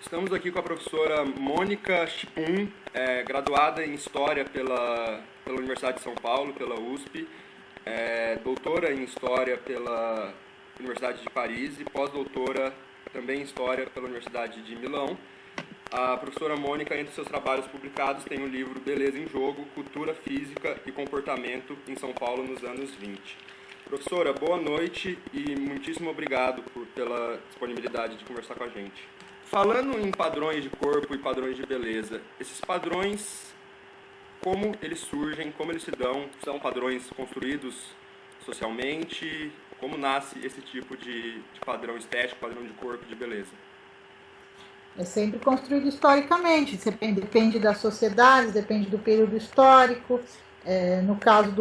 Estamos aqui com a professora Mônica Chipum, graduada em História pela Universidade de São Paulo, pela USP, doutora em História pela Universidade de Paris e pós-doutora também em História pela Universidade de Milão. A professora Mônica, entre seus trabalhos publicados, tem o livro Beleza em Jogo, Cultura Física e Comportamento em São Paulo nos anos 20. Professora, boa noite e muitíssimo obrigado pela disponibilidade de conversar com a gente. Falando em padrões de corpo e padrões de beleza, esses padrões, como eles surgem, como eles se dão, são padrões construídos socialmente? Como nasce esse tipo de padrão estético, padrão de corpo e de beleza? É sempre construído historicamente, depende das sociedades, depende do período histórico. No caso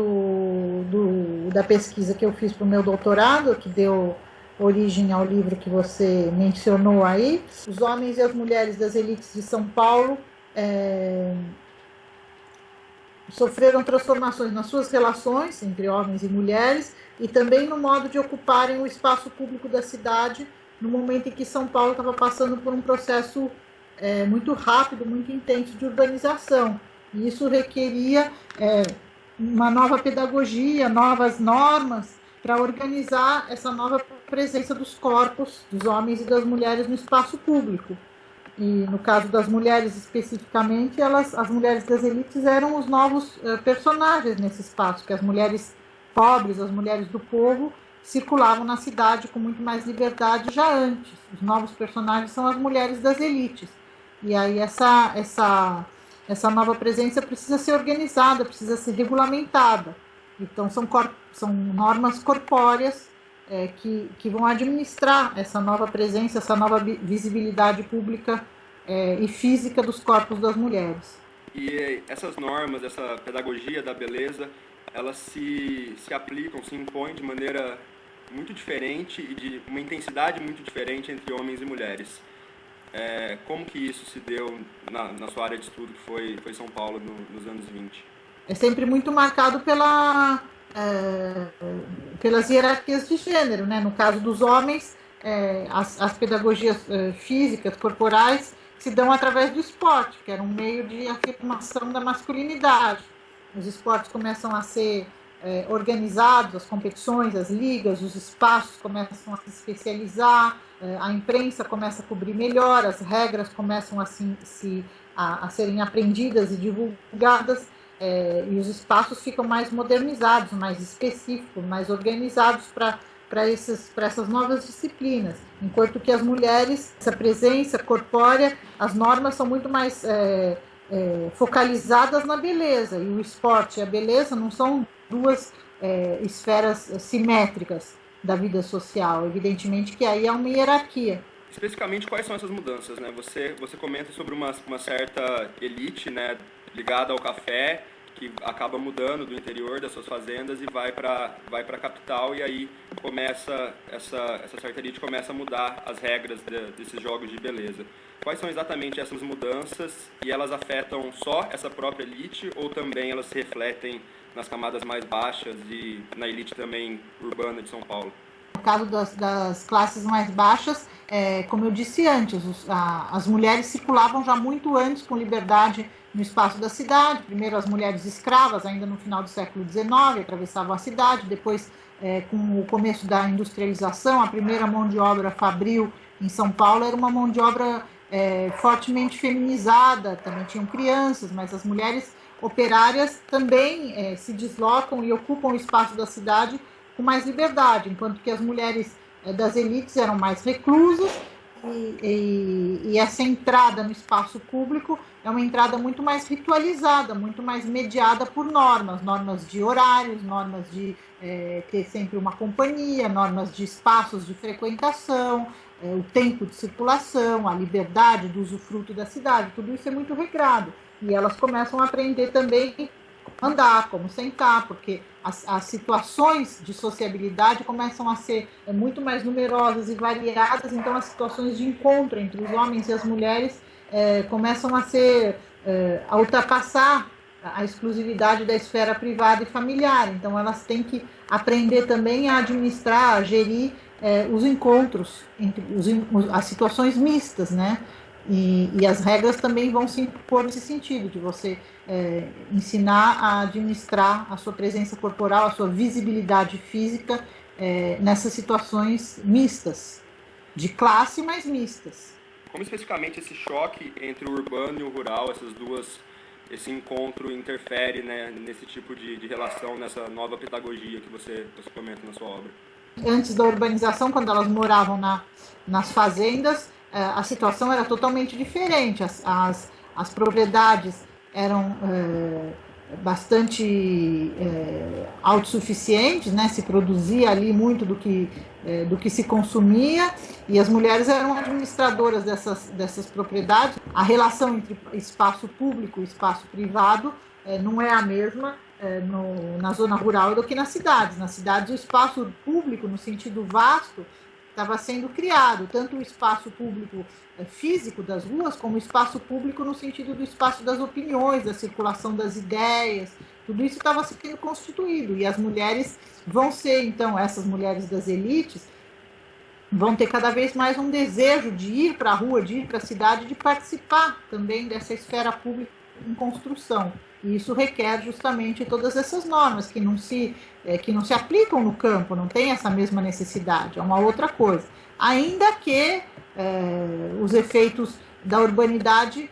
da pesquisa que eu fiz para o meu doutorado, que deu origem ao livro que você mencionou aí, os homens e as mulheres das elites de São Paulo sofreram transformações nas suas relações entre homens e mulheres e também no modo de ocuparem o espaço público da cidade no momento em que São Paulo estava passando por um processo muito rápido, muito intenso de urbanização. E isso requeria uma nova pedagogia, novas normas para organizar essa nova presença dos corpos, dos homens e das mulheres no espaço público. E no caso das mulheres especificamente, as mulheres das elites eram os novos personagens nesse espaço, que as mulheres pobres, as mulheres do povo, circulavam na cidade com muito mais liberdade já antes. Os novos personagens são as mulheres das elites. E aí essa nova presença precisa ser organizada, precisa ser regulamentada. Então são normas corpóreas que vão administrar essa nova presença, essa nova visibilidade pública e física dos corpos das mulheres. E essas normas, essa pedagogia da beleza, elas se aplicam, se impõem de maneira muito diferente e de uma intensidade muito diferente entre homens e mulheres. Como que isso se deu na sua área de estudo, que foi São Paulo nos anos 20? É sempre muito marcado pelas hierarquias de gênero, né? No caso dos homens, as pedagogias físicas, corporais, se dão através do esporte, que era um meio de afirmação da masculinidade. Os esportes começam a ser organizados, as competições, as ligas, os espaços começam a se especializar, a imprensa começa a cobrir melhor, as regras começam a serem aprendidas e divulgadas, e os espaços ficam mais modernizados, mais específicos, mais organizados para essas novas disciplinas. Enquanto que as mulheres, essa presença corpórea, as normas são muito mais focalizadas na beleza, e o esporte e a beleza não são duas esferas simétricas da vida social. Evidentemente que aí há uma hierarquia. Especificamente, quais são essas mudanças, né? Você comenta sobre uma certa elite, né, ligada ao café, que acaba mudando do interior das suas fazendas e vai para a capital, e aí essa certa elite começa a mudar as regras desses jogos de beleza. Quais são exatamente essas mudanças, e elas afetam só essa própria elite ou também elas se refletem nas camadas mais baixas e na elite também urbana de São Paulo? No caso das classes mais baixas, como eu disse antes, as mulheres circulavam já muito antes com liberdade no espaço da cidade. Primeiro as mulheres escravas, ainda no final do século XIX, atravessavam a cidade. Depois, com o começo da industrialização, a primeira mão de obra fabril em São Paulo era uma mão de obra fortemente feminizada. Também tinham crianças, mas as mulheres operárias também se deslocam e ocupam o espaço da cidade com mais liberdade, enquanto que as mulheres das elites eram mais reclusas, e essa entrada no espaço público é uma entrada muito mais ritualizada, muito mais mediada por normas de horários, normas de ter sempre uma companhia, normas de espaços de frequentação, o tempo de circulação, a liberdade do usufruto da cidade. Tudo isso é muito regrado. E elas começam a aprender também como andar, como sentar, porque as situações de sociabilidade começam a ser muito mais numerosas e variadas. Então as situações de encontro entre os homens e as mulheres começam a ultrapassar a exclusividade da esfera privada e familiar. Então elas têm que aprender também a administrar, a gerir os encontros, as situações mistas, né? E as regras também vão se impor nesse sentido, de você ensinar a administrar a sua presença corporal, a sua visibilidade física nessas situações mistas, de classe, mas mistas. Como especificamente esse choque entre o urbano e o rural, esse encontro interfere, né, nesse tipo de relação, nessa nova pedagogia que você comenta na sua obra? Antes da urbanização, quando elas moravam nas fazendas, a situação era totalmente diferente. As propriedades eram bastante autossuficientes, né? Se produzia ali muito do que se consumia, e as mulheres eram administradoras dessas propriedades. A relação entre espaço público e espaço privado não é a mesma na zona rural do que nas cidades. Nas cidades, o espaço público, no sentido vasto, estava sendo criado, tanto o espaço público físico das ruas, como o espaço público no sentido do espaço das opiniões, da circulação das ideias, tudo isso estava sendo constituído, e as mulheres vão ser, então, essas mulheres das elites, vão ter cada vez mais um desejo de ir para a rua, de ir para a cidade, de participar também dessa esfera pública em construção. E isso requer justamente todas essas normas que não se aplicam no campo, não tem essa mesma necessidade, é uma outra coisa. Ainda que os efeitos da urbanidade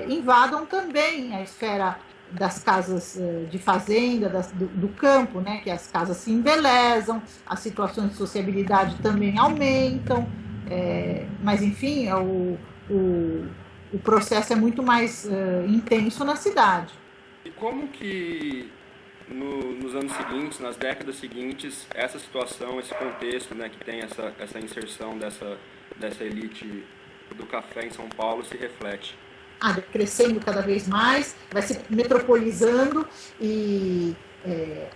invadam também a esfera das casas de fazenda, do campo, né, que as casas se embelezam, as situações de sociabilidade também aumentam, mas enfim, o processo é muito mais intenso na cidade. E como que nos anos seguintes, nas décadas seguintes, essa situação, esse contexto, né, que tem essa inserção dessa elite do café em São Paulo se reflete? Crescendo cada vez mais, vai se metropolizando e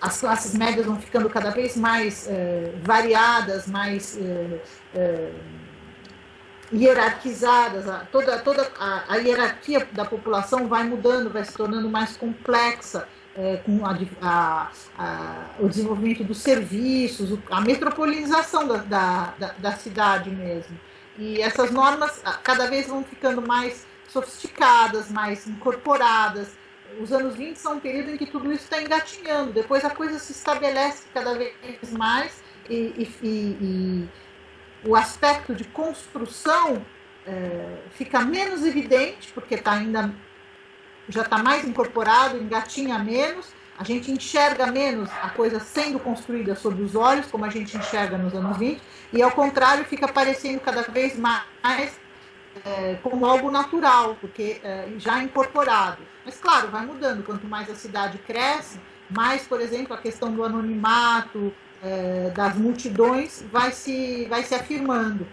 as classes médias vão ficando cada vez mais variadas, mais hierarquizadas, toda a hierarquia da população vai mudando, vai se tornando mais complexa, com o desenvolvimento dos serviços, a metropolização da cidade mesmo. E essas normas cada vez vão ficando mais sofisticadas, mais incorporadas. Os anos 20 são um período em que tudo isso está engatinhando, depois a coisa se estabelece cada vez mais e o aspecto de construção fica menos evidente, porque já está mais incorporado, engatinha menos, a gente enxerga menos a coisa sendo construída sob os olhos, como a gente enxerga nos anos 20, e ao contrário fica parecendo cada vez mais como algo natural, porque já incorporado. Mas claro, vai mudando, quanto mais a cidade cresce, mais, por exemplo, a questão do anonimato, das multidões vai se afirmando.